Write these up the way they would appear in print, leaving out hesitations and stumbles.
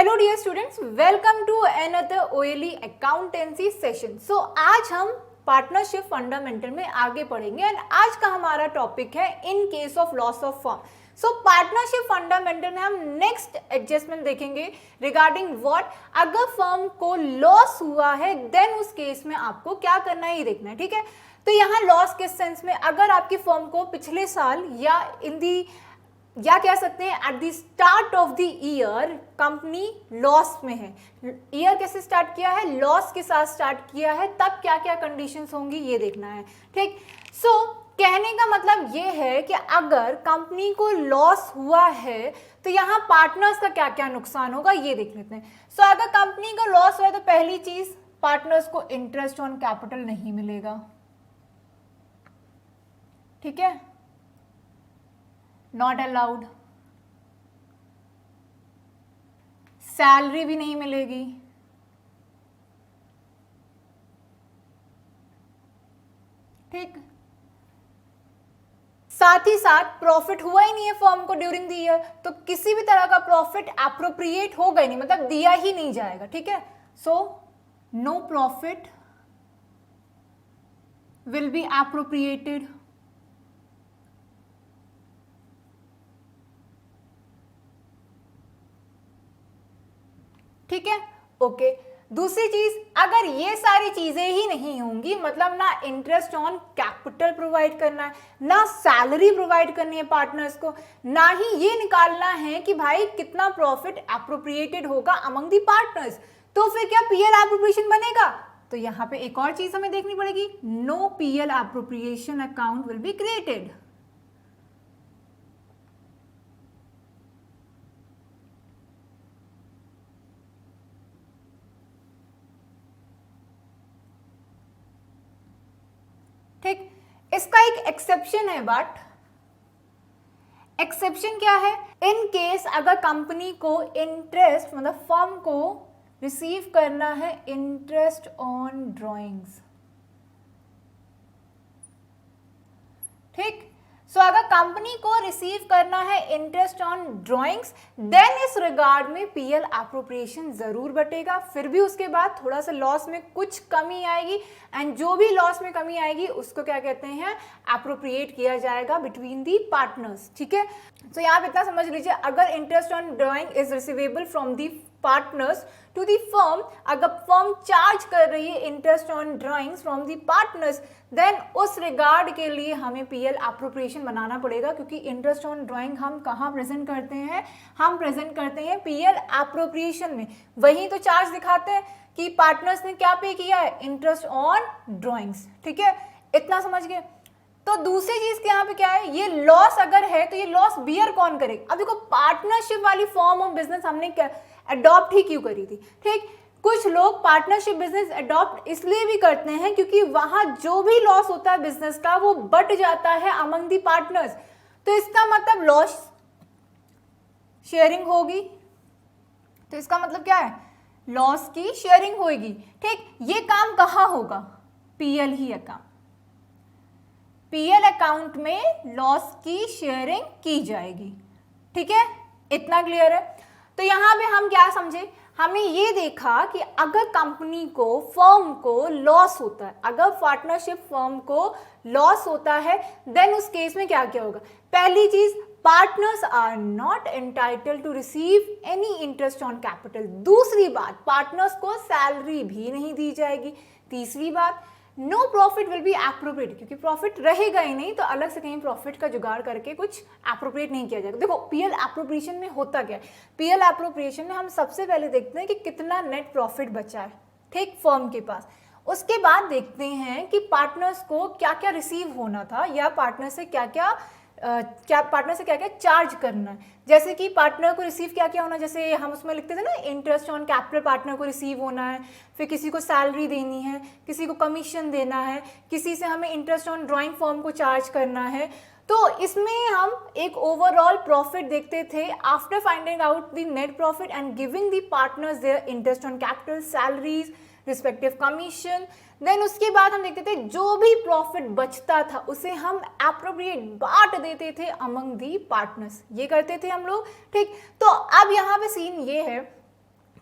Hello dear students, welcome to another OLE accountancy session. So आज हम partnership fundamental में आगे पढ़ेंगे एंड आज का हमारा टॉपिक है in case of loss of firm. So partnership fundamental में हम नेक्स्ट एडजस्टमेंट देखेंगे रिगार्डिंग व्हाट, अगर फर्म को लॉस हुआ है देन उस केस में आपको क्या करना है ये देखना है, ठीक है। तो यहाँ लॉस किस सेंस में, अगर आपकी फर्म को पिछले साल या कह सकते हैं at the start of the year company loss में है, ईयर कैसे स्टार्ट किया है, लॉस के साथ स्टार्ट किया है, तब क्या क्या कंडीशंस होंगी ये देखना है, ठीक। सो कहने का मतलब ये है कि अगर कंपनी को लॉस हुआ है तो यहाँ पार्टनर्स का क्या क्या नुकसान होगा ये देख लेते हैं। सो अगर कंपनी को लॉस हुआ है तो पहली चीज, पार्टनर्स को इंटरेस्ट ऑन कैपिटल नहीं मिलेगा, ठीक है, नॉट अलाउड। सैलरी भी नहीं मिलेगी, ठीक। साथ ही साथ प्रॉफिट हुआ ही नहीं है फर्म को ड्यूरिंग द ईयर, तो किसी भी तरह का प्रॉफिट एप्रोप्रिएट होगा ही नहीं, मतलब दिया ही नहीं जाएगा, ठीक है। So no profit will be appropriated, ठीक है, ओके। दूसरी चीज, अगर ये सारी चीजें ही नहीं होंगी, मतलब ना इंटरेस्ट ऑन कैपिटल प्रोवाइड करना है, ना सैलरी प्रोवाइड करनी है पार्टनर्स को, ना ही ये निकालना है कि भाई कितना प्रॉफिट एप्रोप्रिएटेड होगा अमंग दी पार्टनर्स, तो फिर क्या पीएल एप्रोप्रिएशन बनेगा? तो यहां पे एक और चीज हमें देखनी पड़ेगी, no PL appropriation account will be created, ठीक। इसका एक एक्सेप्शन है, बट एक्सेप्शन क्या है, इन केस अगर कंपनी को इंटरेस्ट, मतलब फर्म को रिसीव करना है इंटरेस्ट ऑन ड्राइंग्स, ठीक। सो अगर कंपनी को रिसीव करना है इंटरेस्ट ऑन ड्राइंग्स देन इस रिगार्ड में पीएल एप्रोप्रिएशन जरूर बटेगा, फिर भी उसके बाद थोड़ा सा लॉस में कुछ कमी आएगी एंड जो भी लॉस में कमी आएगी उसको क्या कहते हैं, एप्रोप्रिएट किया जाएगा बिटवीन दी पार्टनर्स, ठीक है। तो यहाँ पे इतना समझ लीजिए, अगर interest on drawing is receivable from the partners to the firm, अगर फर्म चार्ज कर रही है interest on drawings from the partners then उस रिगार्ड के लिए हमें पीएल एप्रोप्रिएशन बनाना पड़ेगा, क्योंकि इंटरेस्ट ऑन ड्राइंग हम कहाँ प्रेजेंट करते हैं, हम प्रेजेंट करते हैं पीएल एप्रोप्रिएशन में, वहीं तो चार्ज दिखाते हैं कि पार्टनर्स ने क्या पे किया है, इंटरेस्ट ऑन ड्राइंग्स, ठीक है, इतना समझ गए। तो दूसरी चीज यहाँ पे क्या है, ये लॉस अगर है तो ये लॉस बियर कौन करेगा? अब देखो, पार्टनरशिप वाली फॉर्म ऑफ बिजनेस हमने क्या अडॉप्ट ही क्यों करी थी, ठीक। कुछ लोग पार्टनरशिप बिजनेस अडॉप्ट इसलिए भी करते हैं क्योंकि वहां जो भी लॉस होता है बिजनेस का वो बट जाता है अमंग दी पार्टनर्स, तो इसका मतलब लॉस शेयरिंग होगी, तो इसका मतलब क्या है, लॉस की शेयरिंग होगी, ठीक। ये काम कहाँ होगा, पीएल ही अकाउंट, पीएल अकाउंट में लॉस की शेयरिंग की जाएगी, ठीक है, इतना क्लियर है। तो यहां पे हम क्या समझे, हमें ये देखा कि अगर कंपनी को, फर्म को लॉस होता है, अगर पार्टनरशिप फर्म को लॉस होता है देन उस केस में क्या क्या होगा। पहली चीज, partners are not entitled to receive any interest on capital. दूसरी बात, पार्टनर्स को सैलरी भी नहीं दी जाएगी। तीसरी बात, no profit will be appropriate, क्योंकि प्रॉफिट रहेगा ही नहीं तो अलग से कहीं प्रॉफिट का जुगाड़ करके कुछ एप्रोप्रिएट नहीं किया जाएगा। देखो, पीएल एप्रोप्रिएशन में होता क्या है, पीएल एप्रोप्रिएशन में हम सबसे पहले देखते हैं कि कितना नेट प्रॉफिट बचा है, ठीक, फर्म के पास। उसके बाद देखते हैं कि पार्टनर्स को क्या क्या रिसीव होना था या पार्टनर से क्या क्या चार्ज करना है। जैसे कि पार्टनर को रिसीव क्या क्या होना, जैसे हम उसमें लिखते थे ना, इंटरेस्ट ऑन कैपिटल पार्टनर को रिसीव होना है, फिर किसी को सैलरी देनी है, किसी को कमीशन देना है, किसी से हमें इंटरेस्ट ऑन ड्राइंग फर्म को चार्ज करना है। तो इसमें हम एक ओवरऑल प्रॉफिट देखते थे after finding out the net profit and giving the partners their interest on capital, salaries, respective commission. Then उसके बाद हम देखते थे जो भी प्रॉफिट बचता था उसे हम एप्रोप्रिएट बांट देते थे अमंग दी पार्टनर्स, ये करते थे हम लोग, ठीक। तो अब यहाँ पे सीन ये है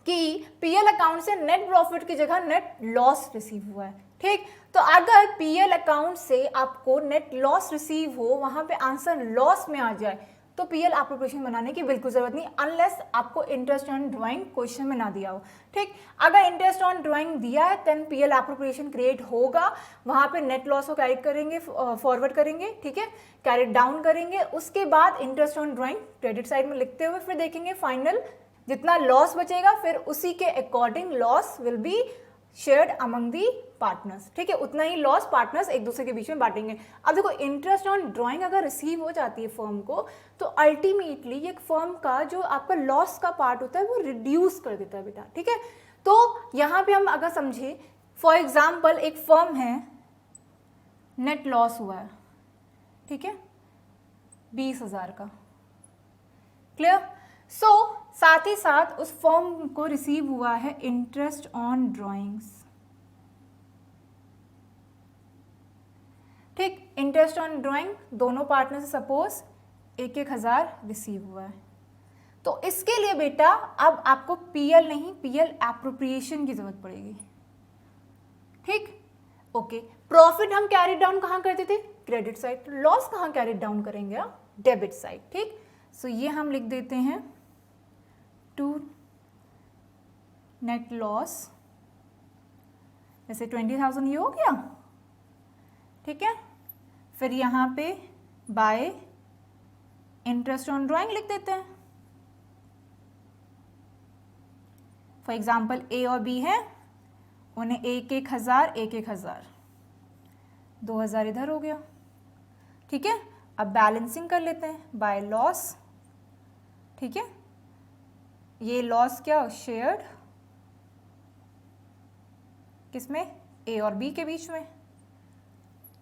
कि पीएल अकाउंट से नेट प्रॉफिट की जगह नेट लॉस रिसीव हुआ है, ठीक। तो अगर पीएल अकाउंट से आपको नेट लॉस रिसीव हो, वहां पे आंसर लॉस में आ जाए, तो पीएल एप्रोप्रिएशन बनाने की बिल्कुल जरूरत नहीं, अनलेस आपको इंटरेस्ट ऑन ड्राइंग क्वेश्चन में ना दिया हो, ठीक। अगर इंटरेस्ट ऑन ड्राइंग दिया है देन पीएल एप्रोप्रिएशन क्रिएट होगा, वहां पे नेट लॉस को कैरी करेंगे, फॉरवर्ड करेंगे, ठीक है, कैरी डाउन करेंगे, उसके बाद interest on drawing credit side में लिखते हुए फिर देखेंगे फाइनल जितना लॉस बचेगा, फिर उसी के according loss will be shared among the partners, ठीक है, उतना ही लॉस पार्टनर्स एक दूसरे के बीच में बांटेंगे। अब देखो इंटरेस्ट ऑन ड्राइंग अगर रिसीव हो जाती है फर्म को, तो अल्टीमेटली ये फर्म का जो आपका लॉस का पार्ट होता है वो रिड्यूस कर देता है बेटा, ठीक है। तो यहाँ पे हम अगर समझे, फॉर एग्जाम्पल एक फर्म है, नेट लॉस हुआ है, ठीक है, 20,000 का, क्लियर। सो साथ ही साथ उस फर्म को रिसीव हुआ है इंटरेस्ट ऑन ड्राइंग्स, ठीक, इंटरेस्ट ऑन ड्राइंग दोनों पार्टनर से सपोज 1,000 रिसीव हुआ है। तो इसके लिए बेटा अब आपको पीएल नहीं, पीएल एप्रोप्रिएशन की जरूरत पड़ेगी, ठीक, ओके। प्रॉफिट हम कैरी डाउन कहां करते थे? Credit side. लॉस कहां कैरी डाउन करेंगे? डेबिट साइड, ठीक। सो ये हम लिख देते हैं टू नेट लॉस, जैसे 20,000 ये हो गया, ठीक है। फिर यहाँ पे बाय इंटरेस्ट ऑन ड्राइंग लिख देते हैं। फॉर एग्जाम्पल ए और बी है, उन्हें 1,000 1,000 2,000 इधर हो गया, ठीक है। अब बैलेंसिंग कर लेते हैं बाय लॉस, ठीक है। ये लॉस क्या शेयर्ड किसमें? ए और बी के बीच में,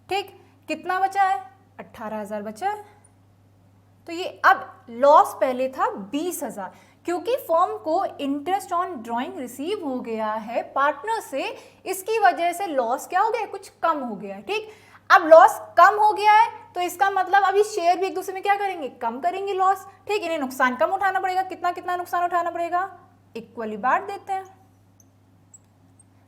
ठीक। कितना बचा है? 18,000 बचा है। तो ये अब लॉस पहले था 20,000, क्योंकि फर्म को इंटरेस्ट ऑन ड्राइंग रिसीव हो गया है पार्टनर से, इसकी वजह से लॉस क्या हो गया? कुछ कम हो गया है, ठीक। अब लॉस कम हो गया है तो इसका मतलब अभी शेयर भी एक दूसरे में क्या करेंगे? कम करेंगे लॉस, ठीक। इन्हें नुकसान कम उठाना पड़ेगा, कितना कितना नुकसान उठाना पड़ेगा? इक्वली बांट देते हैं,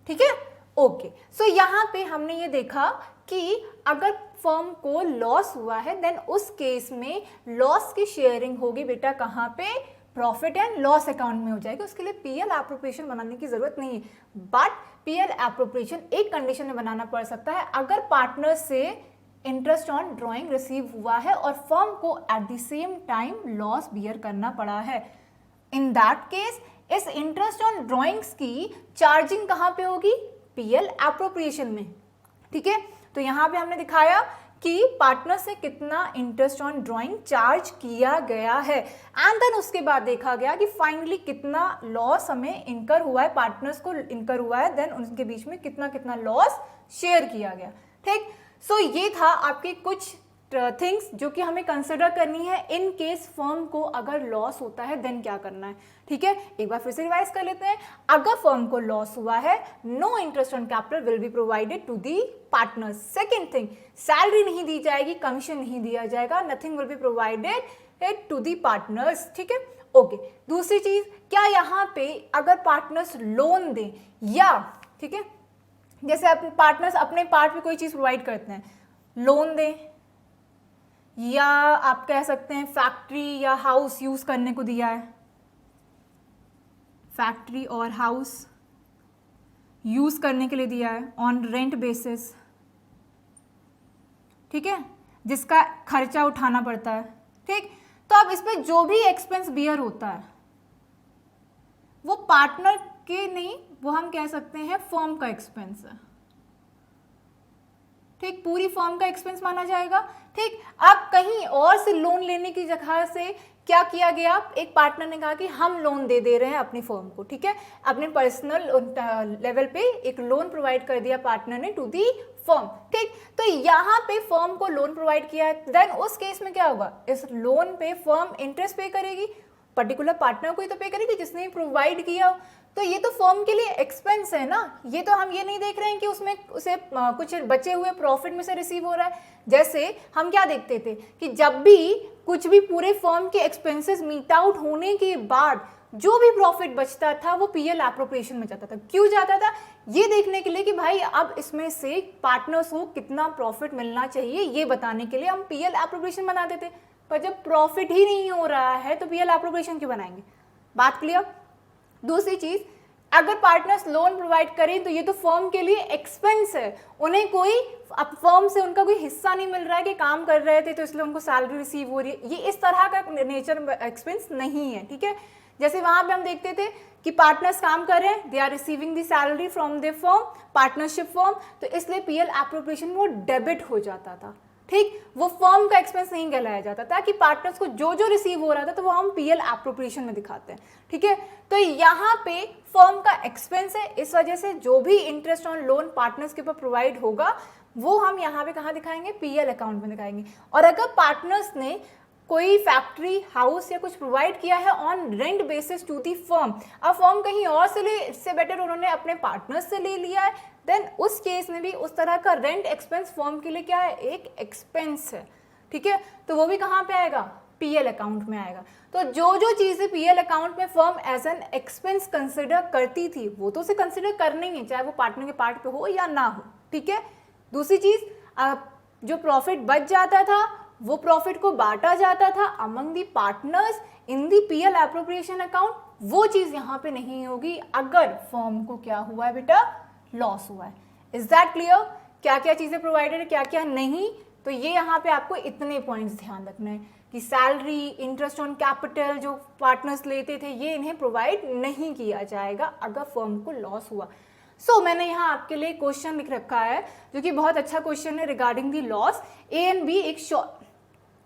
ठीक है, ओके। सो यहां पे हमने ये देखा कि अगर फर्म को लॉस हुआ है देन उस केस में लॉस की शेयरिंग होगी बेटा कहां पे? प्रॉफिट एंड लॉस अकाउंट में हो जाएगी। उसके लिए पीएल एप्रोप्रिएशन बनाने की जरूरत नहीं है, बट पीएल एप्रोप्रिएशन एक कंडीशन में बनाना पड़ सकता है, अगर पार्टनर से इंटरेस्ट ऑन ड्राइंग रिसीव हुआ है और फर्म को at the same time loss bear करना पड़ा है। इन दैट केस इस इंटरेस्ट ऑन ड्राइंग्स की चार्जिंग कहां पे होगी? पीएल एप्रोप्रिएशन में, ठीक है। तो यहां पे हमने दिखाया कि पार्टनर से कितना इंटरेस्ट ऑन ड्राइंग चार्ज किया गया है, एंड देन उसके बाद देखा गया कि फाइनली कितना लॉस हमें इनकर हुआ है, पार्टनर्स को इनकर हुआ है, देन उनके बीच में कितना कितना लॉस शेयर किया गया, ठीक। सो ये था आपके कुछ थिंग्स जो कि हमें कंसिडर करनी है इन केस फर्म को अगर लॉस होता है देन क्या करना है, ठीक है। एक बार फिर से रिवाइज कर लेते हैं। अगर फर्म को लॉस हुआ है, no interest on capital will be provided to the partners. Second thing, salary नहीं दी जाएगी, कमीशन नहीं दिया जाएगा, nothing will be provided to the partners, ठीक है, ओके। दूसरी चीज, क्या यहाँ पे अगर पार्टनर्स लोन दें या, ठीक है, जैसे अपने पार्टनर्स अपने पार्ट में कोई चीज प्रोवाइड करते हैं, लोन दें या आप कह सकते हैं फैक्ट्री या हाउस यूज करने को दिया है, फैक्ट्री और हाउस यूज करने के लिए दिया है ऑन रेंट बेसिस, ठीक है, जिसका खर्चा उठाना पड़ता है, ठीक। तो अब इसमें जो भी एक्सपेंस बियर होता है वो पार्टनर के नहीं, वो हम कह सकते हैं फर्म का एक्सपेंस है, ठीक, पूरी फर्म का एक्सपेंस माना जाएगा, ठीक। अब कहीं और से लोन लेने की जगह से क्या किया गया? एक पार्टनर ने कहा कि हम लोन दे रहे हैं अपनी फर्म को, ठीक है, अपने पर्सनल लेवल पे एक लोन प्रोवाइड कर दिया पार्टनर ने टू दी फर्म, ठीक। तो यहाँ पे फर्म को लोन प्रोवाइड किया है, देन उस केस में क्या होगा? इस लोन पे फर्म इंटरेस्ट पे करेगी, पर्टिकुलर पार्टनर को ही तो पे करेगी जिसने प्रोवाइड किया। तो ये तो फर्म के लिए एक्सपेंस है ना, ये तो हम ये नहीं देख रहे हैं कि उसमें उसे कुछ बचे हुए प्रॉफिट में से रिसीव हो रहा है। जैसे हम क्या देखते थे कि जब भी कुछ भी पूरे फर्म के एक्सपेंसेस मीट आउट होने के बाद जो भी प्रॉफिट बचता था वो पीएल एप्रोप्रिएशन में जाता था। क्यों जाता था? ये देखने के लिए कि भाई अब इसमें से पार्टनर्स को कितना प्रॉफिट मिलना चाहिए, ये बताने के लिए हम पीएल एप्रोप्रिएशन बनाते थे। पर जब प्रॉफिट ही नहीं हो रहा है तो पीएल एप्रोप्रिएशन क्यों बनाएंगे? बात क्लियर? दूसरी चीज, अगर पार्टनर्स लोन प्रोवाइड करें तो ये तो फर्म के लिए एक्सपेंस है, उन्हें कोई अब फर्म से उनका कोई हिस्सा नहीं मिल रहा है कि काम कर रहे थे तो इसलिए उनको सैलरी रिसीव हो रही है, ये इस तरह का नेचर एक्सपेंस नहीं है। ठीक है, जैसे वहां पे हम देखते थे कि पार्टनर्स काम कर रहे हैं, they are receiving the salary from the firm, partnership firm, तो इसलिए पीएल एप्रोप्रिएशन वो डेबिट हो जाता था। ठीक, वो फर्म का एक्सपेंस नहीं कहलाया जाता था कि पार्टनर्स को जो जो रिसीव हो रहा था तो वो हम पीएल एप्रोप्रिएशन में दिखाते हैं। ठीक है, तो यहाँ पे फर्म का एक्सपेंस है, इस वजह से जो भी इंटरेस्ट ऑन लोन पार्टनर्स के ऊपर प्रोवाइड होगा वो हम यहाँ पे कहाँ दिखाएंगे? पीएल अकाउंट में दिखाएंगे। और अगर पार्टनर्स ने कोई फैक्ट्री, हाउस या कुछ प्रोवाइड किया है on rent basis to the firm, अब फर्म कहीं और से ले, इससे बेटर उन्होंने अपने पार्टनर्स से ले लिया है, देन उस केस में भी उस तरह का रेंट एक्सपेंस फर्म के लिए क्या है? एक एक्सपेंस है। ठीक है, तो वो भी कहाँ पे आएगा? पीएल अकाउंट में आएगा। तो जो जो चीजें पीएल अकाउंट में firm as an expense consider करती थी वो तो उसे कंसिडर करनी ही, चाहे वो पार्टनर के पार्ट पे हो या ना हो। ठीक है, दूसरी चीज, जो प्रॉफिट बच जाता था वो प्रॉफिट को बांटा जाता था among the partners in the PL appropriation account, वो चीज यहाँ पे नहीं होगी अगर फर्म को क्या हुआ है बेटा? लॉस हुआ है। Is that clear? क्या क्या चीजें प्रोवाइडेड है, क्या क्या नहीं? तो ये यहाँ पे आपको इतने पॉइंट्स ध्यान रखना है कि सैलरी, इंटरेस्ट ऑन कैपिटल जो पार्टनर्स लेते थे ये इन्हें प्रोवाइड नहीं किया जाएगा अगर फर्म को लॉस हुआ। मैंने यहाँ आपके लिए क्वेश्चन लिख रखा है जो कि बहुत अच्छा क्वेश्चन है regarding the loss. A and B एक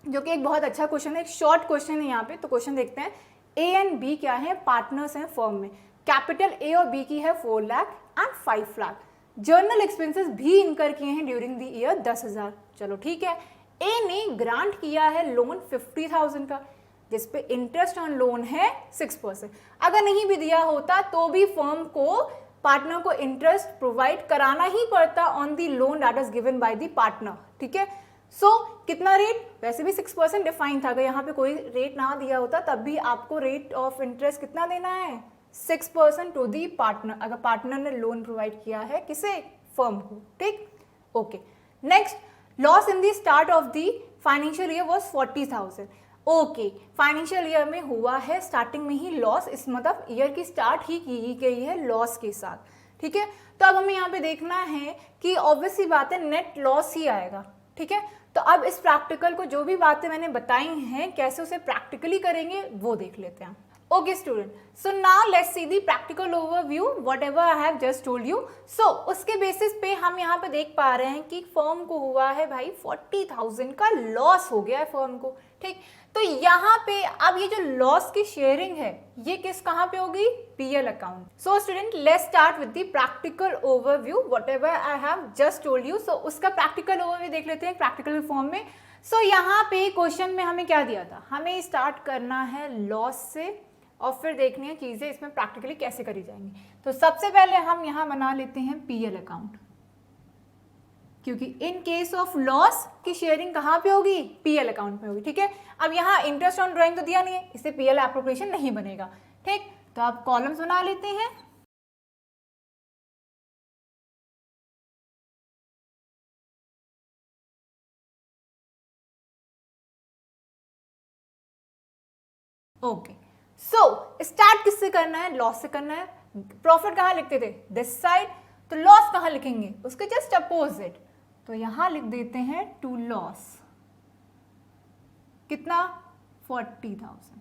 जो कि एक बहुत अच्छा क्वेश्चन है, एक शॉर्ट क्वेश्चन है यहाँ पे। तो क्वेश्चन देखते हैं, ए एंड बी क्या है? पार्टनर्स हैं फर्म में, कैपिटल ए और बी की है 4 lakh and 5 lakh, journal expenses भी इनकर किए हैं ड्यूरिंग द ईयर 10,000। चलो ठीक है, ए ने ग्रांट किया है लोन 50,000 का जिसपे इंटरेस्ट ऑन लोन है 6%। अगर नहीं भी दिया होता तो भी फर्म को पार्टनर को इंटरेस्ट प्रोवाइड कराना ही पड़ता on the loan that is given by the partner. ठीक है, कितना रेट? वैसे भी 6% डिफाइन था, अगर यहाँ पे कोई रेट ना दिया होता तब भी आपको रेट ऑफ इंटरेस्ट कितना देना है? 6% टू दी पार्टनर, अगर पार्टनर ने लोन प्रोवाइड किया है किसे? फर्म को। ठीक, okay. Next, loss in the start of the financial year was 40,000। Okay, financial year में हुआ है स्टार्टिंग में ही लॉस, इस मतलब ईयर की स्टार्ट ही की गई है लॉस के साथ। ठीक है, तो अब हमें यहाँ पे देखना है कि ऑब्वियसली बात है नेट लॉस ही आएगा। ठीक है, तो अब इस प्रैक्टिकल को जो भी बातें मैंने बताई हैं कैसे उसे प्रैक्टिकली करेंगे वो देख लेते हैं। Okay student, so now let's see the practical overview whatever I have just told you. So उसके बेसिस पे हम यहाँ पे देख पा रहे हैं कि फर्म को हुआ है भाई 40,000 का लॉस हो गया है फर्म को। ठीक, तो यहाँ पे अब ये जो लॉस की शेयरिंग है ये किस कहाँ पे होगी? PL account. So student, let's start with the practical overview whatever I have just told you. So उसका प्रैक्टिकल ओवरव्यू देख लेते हैं प्रैक्टिकल फॉर्म में। सो यहाँ पे क्वेश्चन में हमें क्या दिया था? हमें स्टार्ट करना है लॉस से और फिर देखनी है चीजें इसमें प्रैक्टिकली कैसे करी जाएंगी। तो सबसे पहले हम यहाँ बना लेते हैं पीएल अकाउंट, क्योंकि इन केस ऑफ लॉस की शेयरिंग कहाँ पे होगी? पीएल अकाउंट में होगी। ठीक है, अब यहाँ इंटरेस्ट ऑन ड्राइंग तो दिया नहीं है, इससे पीएल एप्रोप्रिएशन नहीं बनेगा। ठीक, तो आप कॉलम्स बना लेते हैं। ओके, सो स्टार्ट किससे करना है? लॉस से करना है। प्रॉफिट कहाँ लिखते थे? This side. तो लॉस कहाँ लिखेंगे? उसके जस्ट अपोजिट। तो यहां लिख देते हैं टू लॉस। कितना? 40,000।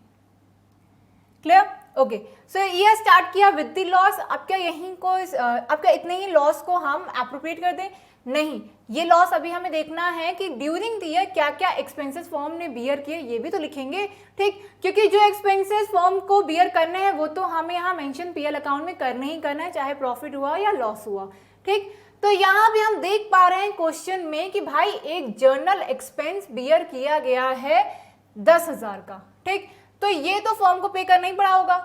क्लियर? ओके, सो ये स्टार्ट किया विद द लॉस। अब क्या यहीं को अब क्या इतने ही लॉस को हम एप्रोप्रिएट कर दें? नहीं, ये लॉस अभी हमें देखना है कि ड्यूरिंग द ईयर क्या क्या एक्सपेंसेस फर्म ने बियर किए, ये भी तो लिखेंगे। ठीक, क्योंकि जो एक्सपेंसेस फर्म को बियर करने हैं वो तो हमें यहाँ मेंशन पीएल अकाउंट में करने ही करना है, चाहे प्रॉफिट हुआ या लॉस हुआ। ठीक, तो यहाँ भी हम देख पा रहे हैं क्वेश्चन में कि भाई एक जर्नल एक्सपेंस बियर किया गया है 10,000 का। ठीक, तो ये तो फर्म को पे करना ही पड़ा होगा,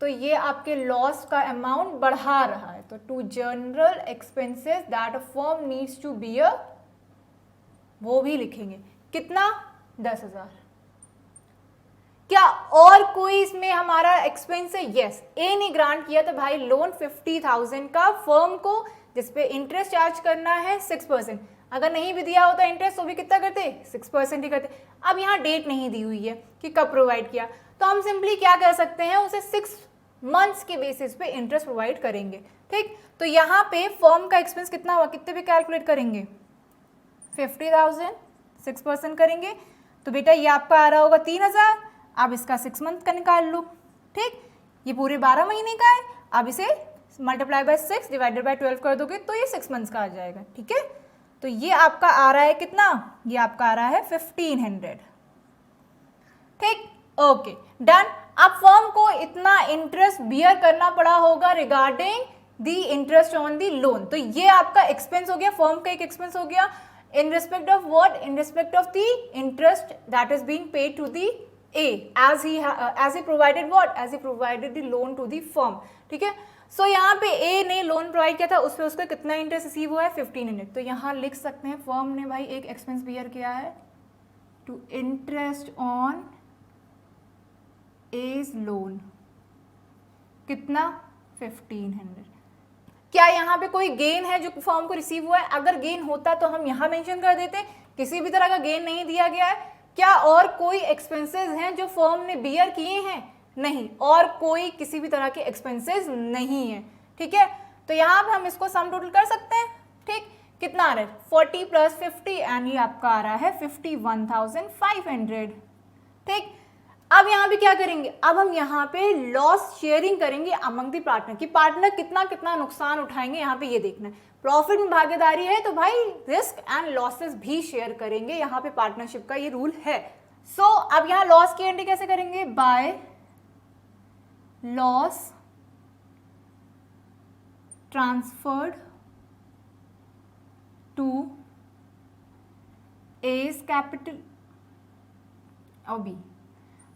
तो ये आपके लॉस का अमाउंट बढ़ा रहा है। तो to general expenses that a firm needs to bear, वो भी लिखेंगे। कितना? 10,000। क्या और कोई इसमें हमारा एक्सपेंस है? यस, ए ने ग्रांट किया था भाई लोन 50,000 का फर्म को, जिसपे इंटरेस्ट चार्ज करना है 6%। अगर नहीं भी दिया होता इंटरेस्ट तो भी कितना करते? 6% ही करते। अब यहाँ डेट नहीं दी हुई है कि कब प्रोवाइड किया, तो हम सिंपली क्या कर सकते हैं, उसे 6 मंथ्स के बेसिस पे इंटरेस्ट प्रोवाइड करेंगे। ठीक, तो यहाँ पे फर्म का एक्सपेंस कितना हुआ, कितने पे कैलकुलेट करेंगे? 50,000, 6% करेंगे तो बेटा ये आपका आ रहा होगा 3,000। अब इसका 6 मंथ का निकाल लो। ठीक, ये पूरे 12 महीने का है। अब इसे मल्टीप्लाई बाय 6 डिवाइडेड बाय 12 कर दोगे तो ये 6 मंथ्स का आ जाएगा। ठीक है, तो ये आपका आ रहा है कितना? ये आपका आ रहा है 1500। ठीक, ओके डन। अब फर्म को इतना इंटरेस्ट बियर करना पड़ा होगा regarding the interest on the loan, तो ये आपका एक्सपेंस हो गया, फर्म का एक एक्सपेंस हो गया in respect of what? In respect of the interest that is being paid to the A as he provided what? As he provided the loan to the firm. ठीक है, सो यहाँ पे A ने loan provide किया था, उस पर उसका कितना इंटरेस्ट रिसीव हुआ है? 1500। तो यहाँ लिख सकते हैं फर्म ने भाई एक एक्सपेंस बियर किया है to interest on A's loan, कितना? 1500। क्या यहाँ पे कोई गेन है जो फर्म को रिसीव हुआ है? अगर गेन होता तो हम यहाँ मेंशन कर देते, किसी भी तरह का गेन नहीं दिया गया है। क्या और कोई एक्सपेंसेस हैं जो फर्म ने बियर किए हैं? नहीं, और कोई किसी भी तरह के एक्सपेंसेस नहीं है। ठीक है, तो यहाँ पे हम इसको सम टोटल कर सकते हैं। ठीक, कितना आ रहा है? 40 + 50 एंड ये आपका आ रहा है 51,500। ठीक, अब यहाँ पे क्या करेंगे? अब हम यहाँ पे लॉस शेयरिंग करेंगे अमंग दी पार्टनर की। पार्टनर कितना कितना नुकसान उठाएंगे यहाँ पे ये देखना है। प्रॉफिट में भागीदारी है तो भाई रिस्क एंड लॉसेस भी शेयर करेंगे, यहाँ पे पार्टनरशिप का ये रूल है। सो अब यहाँ लॉस की एंट्री कैसे करेंगे? By loss transferred to A's capital और बी।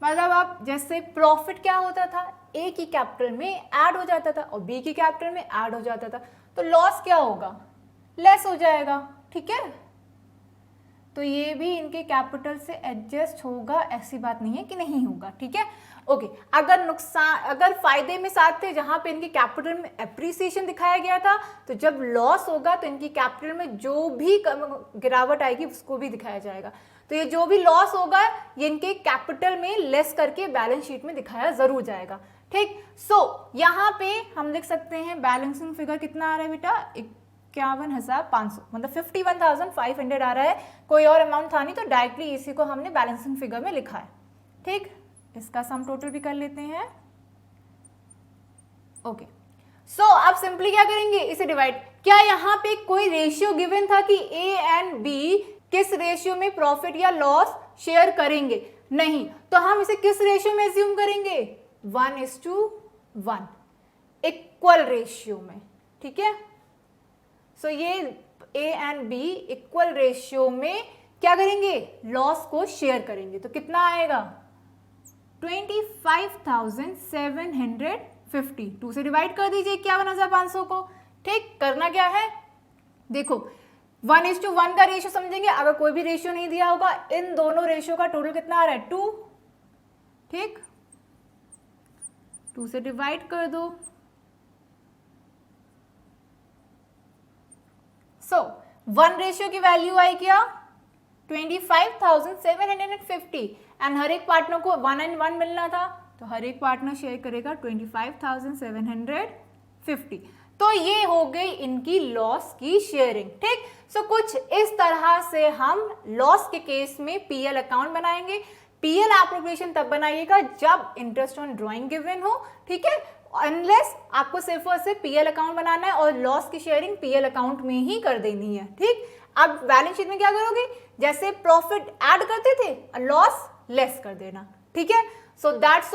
मतलब आप जैसे प्रॉफिट क्या होता था, ए की कैपिटल में ऐड हो जाता था और बी की कैपिटल में ऐड हो जाता था, तो लॉस क्या होगा? लेस हो जाएगा। ठीक है, तो ये भी इनके कैपिटल से एडजस्ट होगा, ऐसी बात नहीं है कि नहीं होगा। ठीक है, ओके। अगर नुकसान, अगर फायदे में साथ थे जहां पे इनके कैपिटल में एप्रिसिएशन दिखाया गया था, तो जब लॉस होगा तो इनकी कैपिटल में जो भी गिरावट आएगी उसको भी दिखाया जाएगा। तो ये जो भी लॉस होगा ये इनके कैपिटल में लेस करके बैलेंस शीट में दिखाया जरूर जाएगा। ठीक, सो यहाँ पे हम लिख सकते हैं बैलेंसिंग फिगर कितना आ रहा है बेटा? 51,500, मतलब 51,500 आ रहा है। कोई और अमाउंट था नहीं तो डायरेक्टली इसी को हमने बैलेंसिंग फिगर में लिखा है। ठीक, इसका सम टोटल भी कर लेते हैं। ओके, सो अब सिंपली क्या करेंगे? इसे डिवाइड। क्या यहाँ पे कोई रेशियो गिवन था कि ए एंड बी किस रेशियो में प्रॉफिट या लॉस शेयर करेंगे? नहीं, तो हम इसे किस रेशियो में एज्यूम करेंगे? 1:1, इक्वल रेशियो में। ठीक है, सो ये A and B equal ratio में क्या करेंगे? लॉस को शेयर करेंगे। तो कितना आएगा? 25,750। 2 से डिवाइड कर दीजिए 51,500 को। ठीक, करना क्या है? देखो 1:1 का रेशियो समझेंगे। अगर कोई भी रेशियो नहीं दिया होगा, इन दोनों रेशियो का टोटल कितना आ रहा है? 2। ठीक, 2 से डिवाइड कर दो। सो 1 रेशियो की वैल्यू आई क्या? 25,750 एंड हर एक पार्टनर को 1 and 1 मिलना था, तो हर एक पार्टनर शेयर करेगा 25,750। तो ये हो गई इनकी लॉस की शेयरिंग। ठीक, सो कुछ इस तरह से हम लॉस के केस में पीएल अकाउंट बनाएंगे। पीएल एप्रोप्रिएशन तब बनाइएगा जब इंटरेस्ट ऑन ड्राइंग गिवन हो। ठीक है, अनलेस आपको सिर्फ और सिर्फ पीएल अकाउंट बनाना है और लॉस की शेयरिंग पीएल अकाउंट में ही कर देनी है। ठीक, अब बैलेंस शीट में क्या करोगे? जैसे प्रॉफिट ऐड करते थे, लॉस लेस कर देना। ठीक है, सो दैट्स